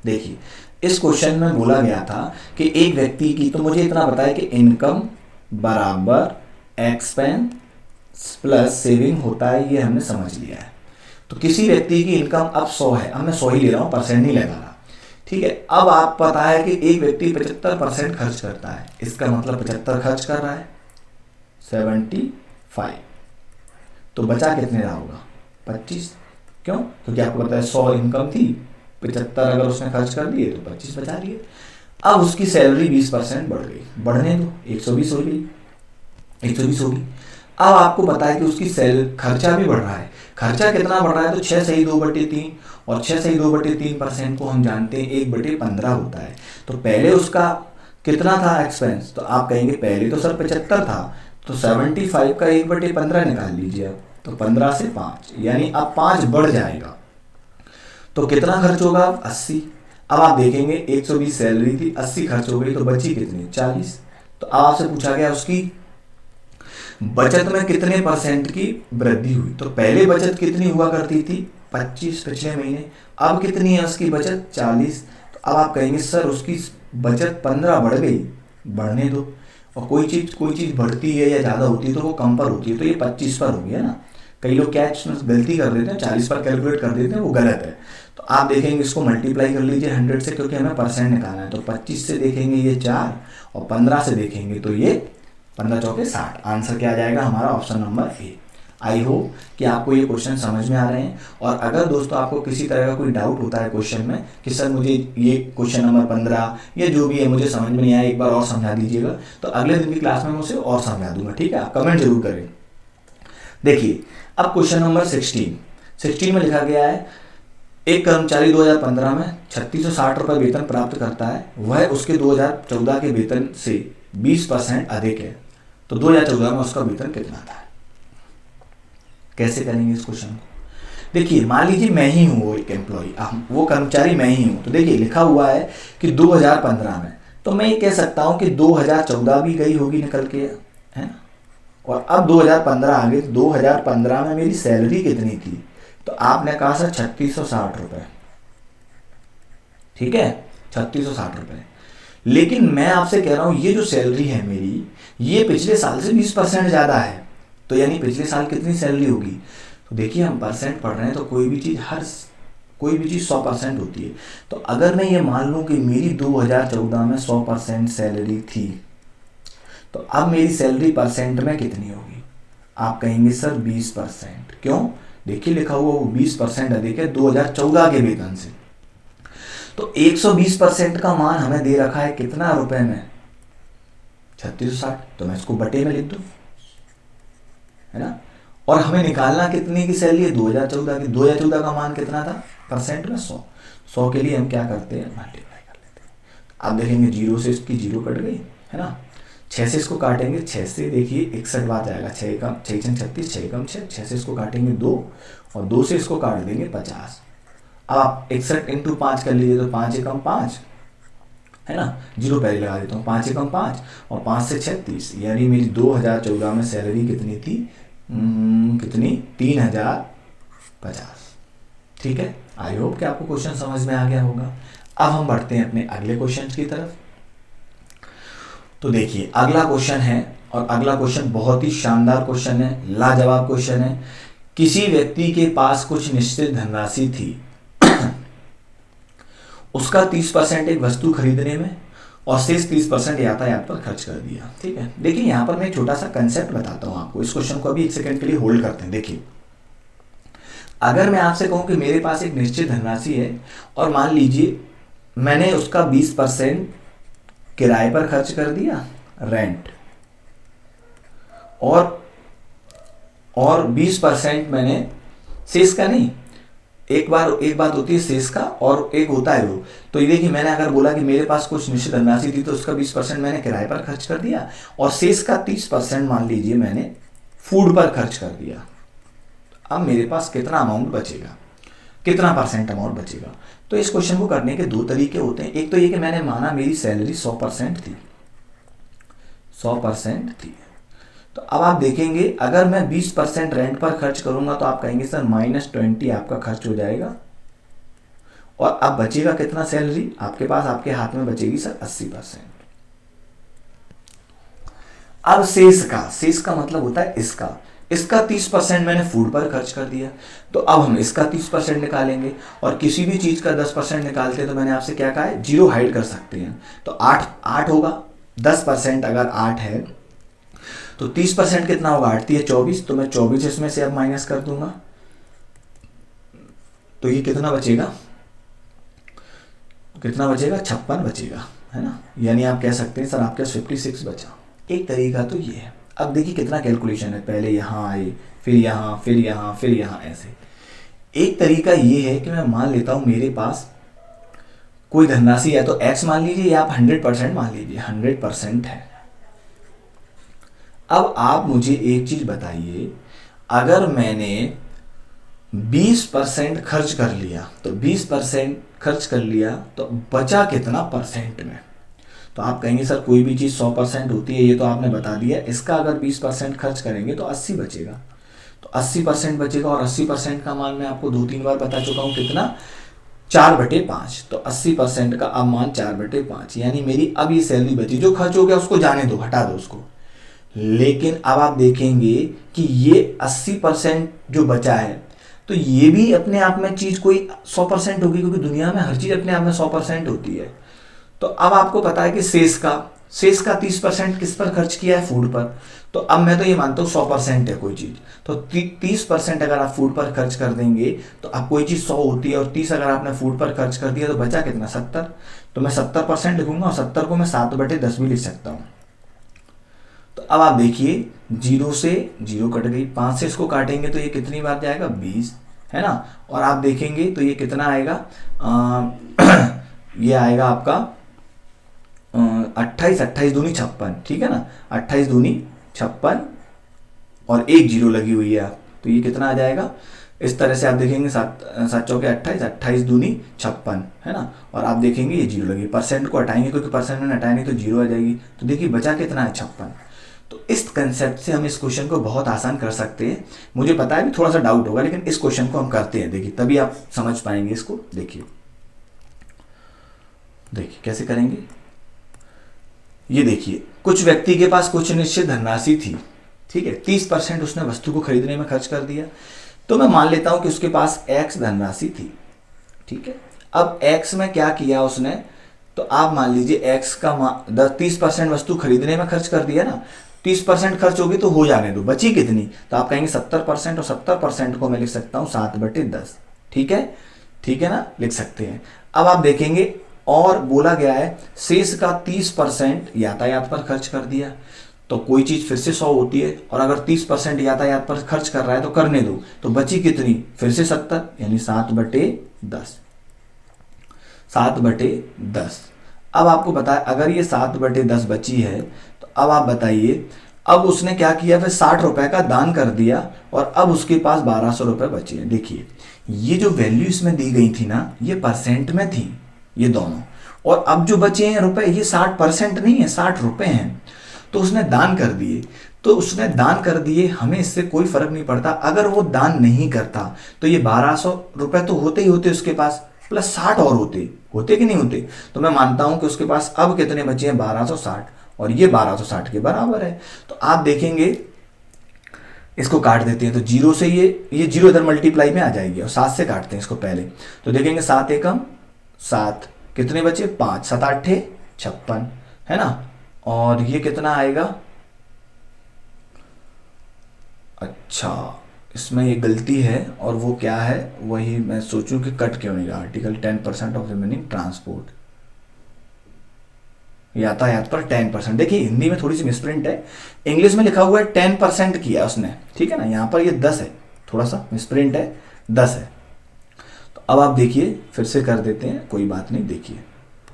देखिए इस क्वेश्चन में बोला गया था कि एक व्यक्ति की, तो मुझे इतना बताया कि इनकम बराबर एक्सपेंस प्लस सेविंग होता है, ये हमने समझ लिया है। तो किसी व्यक्ति की इनकम अब 100 है, अब मैं 100 ही ले रहा हूँ, परसेंट नहीं लगा रहा, ठीक है। अब आप पता है कि एक व्यक्ति 75% खर्च करता है, इसका मतलब 75 खर्च कर रहा है 75, तो बचा कितने रहा होगा 25। क्यों, क्योंकि आपको पता है 100 इनकम थी, 75 अगर उसने खर्च कर दिए तो 25 बचा लिए। अब उसकी सैलरी 20% बढ़ गई, बढ़ने दो 120 हो गई, 120 होगी। अब आपको पता है कि उसकी खर्चा भी बढ़ रहा है। खर्चा कितना बढ़ रहा है, तो 6 सही 2/3, और 6 सही 2/3% को हम जानते हैं 1/15 होता है। तो पहले उसका कितना था एक्सपेंस, तो आप कहेंगे पहले तो सर 75 था, तो 75 का 1/15 निकाल लीजिए अब, तो 15 से 5, यानी अब 5 बढ़ जाएगा। तो कितना खर्च होगा 80। अब आप देखेंगे 120 सैलरी थी, 80 खर्च हो गई, तो बची कितनी 40। तो आपसे पूछा गया उसकी बचत में कितने परसेंट की वृद्धि हुई। तो पहले बचत कितनी हुआ करती थी 25 पिछले महीने, अब कितनी है उसकी बचत 40। तो अब आप कहेंगे सर उसकी बचत 15 बढ़ गई, बढ़ने दो। और कोई चीज़ बढ़ती है या ज़्यादा होती है तो वो कम पर होती है, तो ये 25 पर हो गया ना। कई लोग क्या गलती कर देते हैं 40 पर कैलकुलेट कर देते हैं, वो गलत है। तो आप देखेंगे इसको मल्टीप्लाई कर लीजिए 100 से, क्योंकि हमें परसेंट निकालना है। तो 25 से देखेंगे ये 4, और 15 से देखेंगे तो ये 15 चौके 60। आंसर क्या आ जाएगा हमारा option number A. I hope कि आपको ये क्वेश्चन समझ में आ रहे हैं। और अगर दोस्तों आपको किसी तरह का कोई डाउट होता है क्वेश्चन में कि सर मुझे ये क्वेश्चन नंबर 15 या जो भी है मुझे समझ में नहीं आया, एक बार और समझा दीजिएगा, तो अगले दिन की क्लास में मैं उसे और समझा दूंगा, ठीक है। आप कमेंट जरूर करें। देखिए अब क्वेश्चन नंबर 16 में लिखा गया है एक कर्मचारी 2015 में 3660 रुपये वेतन प्राप्त करता है, वह उसके 2014 के वेतन से 20% अधिक है। तो 2014 में उसका वेतन कितना था। कैसे करेंगे इस क्वेश्चन को, देखिए मान लीजिए मैं ही हूँ वो एक एम्प्लॉय, वो कर्मचारी मैं ही हूँ। तो देखिए लिखा हुआ है कि 2015 में, तो मैं ये कह सकता हूँ कि 2014 भी गई होगी निकल के, है ना। और अब 2015 आ गई, 2015 में मेरी सैलरी कितनी थी, तो आपने कहा सर 3660 रुपये, ठीक है 3660 रुपये। लेकिन मैं आपसे कह रहा हूँ ये जो सैलरी है मेरी, ये पिछले साल से 20% ज़्यादा है। तो यानी पिछले साल कितनी सैलरी होगी, तो देखिए हम परसेंट पढ़ रहे हैं, तो कोई भी चीज़ 100% होती है। तो अगर मैं ये मान लूँ कि मेरी 2014 में 100% सैलरी थी, तो अब मेरी सैलरी परसेंट में कितनी होगी, आप कहेंगे सर 20%। क्यों, देखिए लिखा हुआ वो 20% अधिक है 2014 के वेतन से। तो 120% का मान हमें दे रखा है कितना रुपए में 3660, तो मैं इसको बटे में लिख दूं, है ना। और हमें निकालना कितने की सैलरी है 2014 की, 2014 का मान कितना था परसेंट में 100 के लिए हम क्या करते हैं मल्टीप्लाई कर लेते हैं। आप देखेंगे 0 से इसकी 0 कट गई, है ना। 6 से इसको काटेंगे, 6 से देखिए 61 बात आएगा, 6 कम 6 छंग 36, 6 कम 6, 6 से इसको काटेंगे 2 और 2 से इसको काट देंगे 50। अब आप 61 इंटू 5 कर लीजिए तो 5 एकम 5, है ना। 0 पहले लगा देता हूँ, 5 एकम 5 और 5 से 36, यानी मेरी 2014 में सैलरी कितनी थी, कितनी, 3050। ठीक है, आई होप कि आपको क्वेश्चन समझ में आ गया होगा। अब हम बढ़ते हैं अपने अगले क्वेश्चन की तरफ। तो देखिए अगला क्वेश्चन है, और अगला क्वेश्चन बहुत ही शानदार क्वेश्चन है, लाजवाब क्वेश्चन है। किसी व्यक्ति के पास कुछ निश्चित धनराशि थी उसका 30% एक वस्तु खरीदने में और शेष 30% यातायात पर खर्च कर दिया। ठीक है, देखिए यहाँ पर मैं एक छोटा सा कंसेप्ट बताता हूँ आपको। इस क्वेश्चन को अभी 1 सेकंड के लिए होल्ड करते हैं। देखिए अगर मैं आपसे कहूँ कि मेरे पास एक निश्चित धनराशि है और मान लीजिए मैंने उसका 20% किराए पर खर्च कर दिया, रेंट, और 20% मैंने, शेष का नहीं, एक बात होती है शेष का और एक होता है वो। तो ये देखिए मैंने अगर बोला कि मेरे पास कुछ निश्चित धनराशि थी तो उसका 20% मैंने किराए पर खर्च कर दिया और शेष का 30% मान लीजिए मैंने फूड पर खर्च कर दिया। अब मेरे पास कितना अमाउंट बचेगा, कितना परसेंट अमाउंट बचेगा। तो इस क्वेश्चन को करने के दो तरीके होते हैं। एक तो ये कि मैंने माना मेरी सैलरी 100% थी, 100% थी। तो अब आप देखेंगे अगर मैं 20% रेंट पर खर्च करूंगा तो आप कहेंगे सर -20 आपका खर्च हो जाएगा और अब बचेगा कितना सैलरी आपके पास, आपके हाथ में बचेगी सर 80%। अब शेष का मतलब होता है इसका 30% मैंने फूड पर खर्च कर दिया, तो अब हम इसका 30% निकालेंगे और किसी भी चीज का 10% निकालते हैं तो मैंने आपसे क्या कहा है, 0 हाइड कर सकते हैं। तो 8 होगा, 10% अगर 8 है तो 30% कितना होगा, 8 3 24, तो मैं 24 इसमें से अब माइनस कर दूंगा तो ये कितना बचेगा, 56 बचेगा, है ना। यानी आप कह सकते हैं सर आपके 56 बचा। एक तरीका तो ये है। अब देखिए कितना कैलकुलेशन है, पहले यहाँ आए फिर यहाँ फिर यहाँ फिर यहाँ, ऐसे। एक तरीका ये है कि मैं मान लेता हूँ मेरे पास कोई धनराशि है तो x मान लीजिए या आप 100% मान लीजिए, 100% है। अब आप मुझे एक चीज बताइए, अगर मैंने 20% खर्च कर लिया तो 20% खर्च कर लिया तो बचा कितना परसेंट में। तो आप कहेंगे सर कोई भी चीज़ 100% होती है, ये तो आपने बता दिया। इसका अगर 20% खर्च करेंगे तो 80 बचेगा, तो 80% बचेगा और 80% का मान मैं आपको 2-3 बार बता चुका हूँ, कितना, 4/5। तो 80% का अब मान 4/5, यानी मेरी अब ये सैलरी बची। जो खर्च हो गया उसको जाने दो, हटा दो उसको। लेकिन अब आप देखेंगे कि ये 80% जो बचा है तो ये भी अपने आप में चीज कोई 100% होगी, क्योंकि दुनिया में हर चीज अपने आप में 100% होती है। तो अब आपको पता है कि शेष का 30% किस पर खर्च किया है, फूड पर। तो अब मैं तो ये मानता हूँ 100% है कोई चीज, तो 30% अगर आप फूड पर खर्च कर देंगे तो अब कोई चीज 100 होती है और 30 अगर आपने फूड पर खर्च कर दिया तो बचा कितना, 70। तो मैं 70% लिखूंगा और 70 को मैं 7/10 भी लिख सकता हूँ। तो अब आप देखिए 0 से 0 कट गई, 5 से इसको काटेंगे तो ये कितनी बार जाएगा, 20, है ना। और आप देखेंगे तो ये कितना आएगा, ये आएगा आपका 28 दूनी 56, ठीक है ना। 28 दूनी 56 और 1 0 लगी हुई है, तो ये कितना आ जाएगा, इस तरह से आप देखेंगे 7 चौके 28, 28 दूनी 56, है ना। और आप देखेंगे ये 0 लगी, परसेंट को हटाएंगे क्योंकि परसेंट में हटाएंगे तो 0 आ जाएगी। तो देखिए बचा कितना है, 56। तो इस कंसेप्ट से हम इस क्वेश्चन को बहुत आसान कर सकते हैं। मुझे पता है भी थोड़ा सा डाउट होगा, लेकिन इस क्वेश्चन को हम करते हैं, देखिए तभी आप समझ पाएंगे इसको। देखिए कैसे करेंगे, ये देखिए कुछ व्यक्ति के पास कुछ निश्चित धनराशि थी, ठीक है, 30% उसने वस्तु को खरीदने में खर्च कर दिया। तो मैं मान लेता हूं कि उसके पास x धनराशि थी, ठीक है। अब x में क्या किया उसने, तो आप मान लीजिए x का 30% वस्तु खरीदने में खर्च कर दिया ना, 30% खर्च होगी तो हो जाने दो, बची कितनी, तो आप कहेंगे 70%, और 70% को मैं लिख सकता हूँ 7/10, ठीक है ना, लिख सकते हैं। अब आप देखेंगे और बोला गया है शेष का 30% यातायात पर खर्च कर दिया, तो कोई चीज फिर से 100 होती है और अगर 30% यातायात पर खर्च कर रहा है तो करने दो, तो बची कितनी, फिर से 70, यानी 7/10, 7/10। अब आपको पता है अगर ये 7/10 बची है तो अब आप बताइए, अब उसने क्या किया, फिर 60 रुपए का दान कर दिया और अब उसके पास 1200 रुपए बचे हैं। देखिए ये जो वैल्यू इसमें दी गई थी ना, ये परसेंट में थी ये दोनों, और अब जो बचे हैं रुपए ये 60% नहीं है, 60 रुपए हैं। तो उसने दान कर दिए, तो उसने दान कर दिए, हमें इससे कोई फर्क नहीं पड़ता। अगर वो दान नहीं करता तो ये 1200 रुपए तो होते ही होते उसके पास, प्लस 60 और होते कि नहीं होते। तो मैं मानता हूं कि उसके पास अब कितने बचे हैं, 1260, और ये 1260 के बराबर है। तो आप देखेंगे, इसको काट देते हैं तो जीरो से ये जीरो इधर मल्टीप्लाई में आ जाएगी, और 7 से काटते हैं इसको पहले, तो देखेंगे 7 एकम 7, कितने बचे 5, 7 8 56 है ना। और ये कितना आएगा, अच्छा इसमें ये गलती है, और वो क्या है, वही मैं सोचूं कि कट क्यों नहीं रहा, आर्टिकल 10% ऑफ रिमेनिंग ट्रांसपोर्ट, यातायात पर 10%। देखिए हिंदी में थोड़ी सी मिसप्रिंट है, इंग्लिश में लिखा हुआ है 10% किया उसने, ठीक है ना, यहाँ पर ये 10 है, थोड़ा सा मिसप्रिंट है, 10 है। तो अब आप देखिए फिर से कर देते हैं, कोई बात नहीं।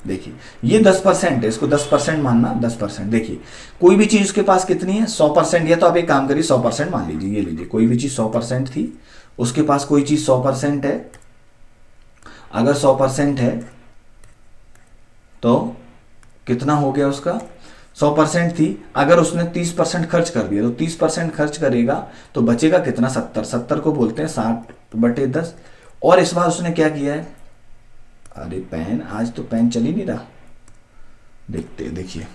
देखिए ये 10% है, इसको 10% मानना, 10%। देखिए कोई भी चीज उसके पास कितनी है, 100% है, तो आप एक काम करिए 100% मान लीजिए। ये लीजिए कोई भी चीज 100% थी, उसके पास कोई चीज 100% है, अगर 100% है तो कितना हो गया उसका, 100% थी, अगर उसने 30% खर्च कर दिया तो 30% खर्च करेगा तो बचेगा कितना, 70 को बोलते हैं 60/10। और इस बार उसने क्या किया है, अरे पेन, आज तो पेन चल ही नहीं रहा, देखते हैं। देखिए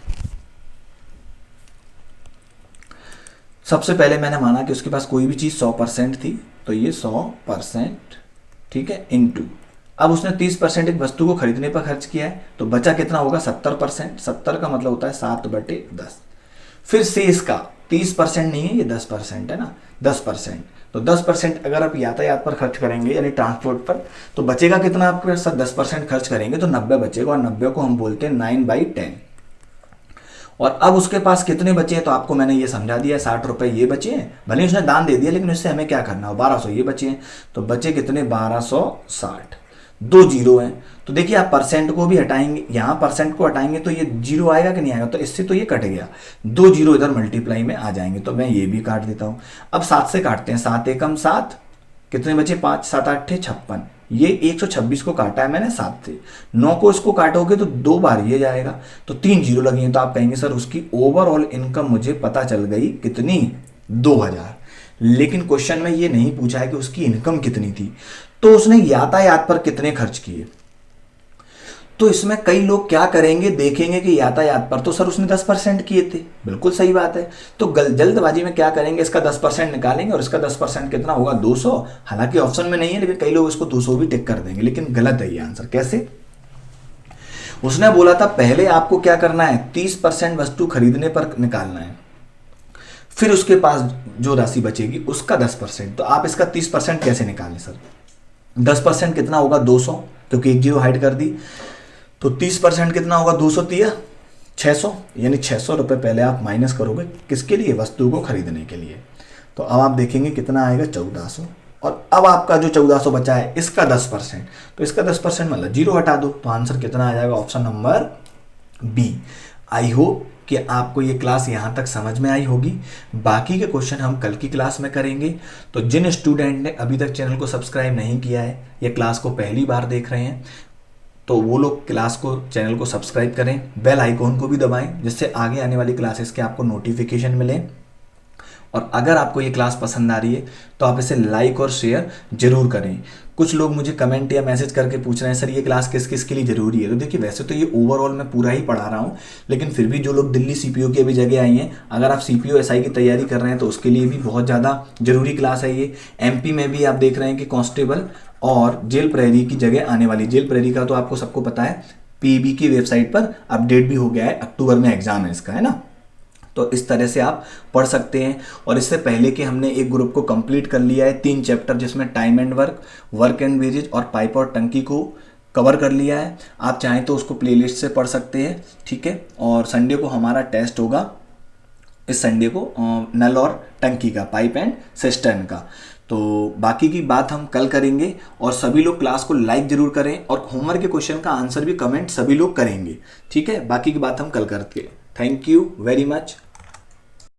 सबसे पहले मैंने माना कि उसके पास कोई भी चीज 100% थी, तो ये 100%, ठीक है, इनटू, अब उसने 30% एक वस्तु को खरीदने पर खर्च किया है, तो बचा कितना होगा, 70%। 70 का मतलब होता है 7/10। फिर शेष का 30% नहीं है, ये 10% है ना, 10%। तो 10% अगर आप यातायात पर खर्च करेंगे यानी ट्रांसपोर्ट पर, तो बचेगा कितना, आपके साथ 10% खर्च करेंगे तो 90 बचेगा, और 90 को हम बोलते हैं 9/10। और अब उसके पास कितने बचे हैं, तो आपको मैंने ये समझा दिया, 60 रुपए ये बचे हैं, भले उसने दान दे दिया, लेकिन उससे हमें क्या करना हो, 1200 ये बचे हैं, तो बचे कितने, 1260, 2 जीरो हैं। तो देखिए आप परसेंट को भी हटाएंगे, यहाँ परसेंट को हटाएंगे तो ये जीरो आएगा कि नहीं आएगा, तो इससे तो ये कट गया, 2 जीरो इधर मल्टीप्लाई में आ जाएंगे, तो मैं ये भी काट देता हूँ। अब 7 से काटते हैं, 7 एकम 7, कितने बचे 5, 7 8 56, ये 126 को काटा है मैंने 7 से, 9 को इसको काटोगे तो 2 बार ये जाएगा, तो 3 जीरो लगे हैं। तो आप कहेंगे सर उसकी ओवरऑल इनकम मुझे पता चल गई कितनी, 2000। लेकिन क्वेश्चन में ये नहीं पूछा है कि उसकी इनकम कितनी थी, तो उसने यातायात पर कितने खर्च किए। तो इसमें कई लोग क्या करेंगे, देखेंगे कि यातायात पर तो सर उसने 10% किए थे, बिल्कुल सही बात है, तो जल्दबाजी में क्या करेंगे, इसका 10% निकालेंगे और इसका 10% कितना होगा, 200। हालांकि ऑप्शन में नहीं है, लेकिन कई लोग इसको 200 भी टिक कर देंगे, लेकिन गलत है ये आंसर। कैसे, उसने बोला था पहले आपको क्या करना है, 30% वस्तु खरीदने पर निकालना है, फिर उसके पास जो राशि बचेगी उसका 10%। तो आप इसका 30% कैसे निकालें सर, 10% कितना होगा, 200, क्योंकि एक जीरो हाइड कर दी, तो 30% कितना होगा, 200 दिया 600, यानी 600 रुपये पहले आप माइनस करोगे, किसके लिए, वस्तु को खरीदने के लिए। तो अब आप देखेंगे कितना आएगा, 1400। और अब आपका जो 1400 बचा है इसका 10%, तो इसका 10% मतलब जीरो हटा दो, तो आंसर कितना आ जाएगा, option number B. I hope कि आपको ये क्लास यहाँ तक समझ में आई होगी। बाकी के क्वेश्चन हम कल की क्लास में करेंगे। तो जिन स्टूडेंट ने अभी तक चैनल को सब्सक्राइब नहीं किया है, ये क्लास को पहली बार देख रहे हैं, तो वो लोग क्लास को, चैनल को सब्सक्राइब करें, बेल आइकॉन को भी दबाएं, जिससे आगे आने वाली क्लासेस के आपको नोटिफिकेशन मिले। और अगर आपको ये क्लास पसंद आ रही है तो आप इसे लाइक और शेयर जरूर करें। कुछ लोग मुझे कमेंट या मैसेज करके पूछ रहे हैं सर ये क्लास किस किस के लिए जरूरी है। तो देखिए वैसे तो ये ओवरऑल मैं पूरा ही पढ़ा रहा हूँ, लेकिन फिर भी जो लोग दिल्ली सीपीओ की अभी जगह आई हैं, अगर आप सीपीओ एसआई की तैयारी कर रहे हैं तो उसके लिए भी बहुत ज़्यादा जरूरी क्लास है ये। एमपी में भी आप देख रहे हैं कि कांस्टेबल और जेल प्रहरी की जगह आने वाली, जेल प्रहरी का तो आपको सबको पता है, पीबी की वेबसाइट पर अपडेट भी हो गया है, अक्टूबर में एग्जाम है इसका, है ना। तो इस तरह से आप पढ़ सकते हैं। और इससे पहले कि हमने एक ग्रुप को कंप्लीट कर लिया है, 3 चैप्टर जिसमें time and work, work and wages और पाइप और टंकी को कवर कर लिया है। आप चाहें तो उसको प्लेलिस्ट से पढ़ सकते हैं, ठीक है। और संडे को हमारा टेस्ट होगा इस संडे को नल और टंकी का, पाइप एंड सिस्टर्न का। तो बाकी की बात हम कल करेंगे और सभी लोग क्लास को लाइक जरूर करें और होमवर्क के क्वेश्चन का आंसर भी कमेंट सभी लोग करेंगे, ठीक है। बाकी की बात हम कल करते हैं। Thank you very much.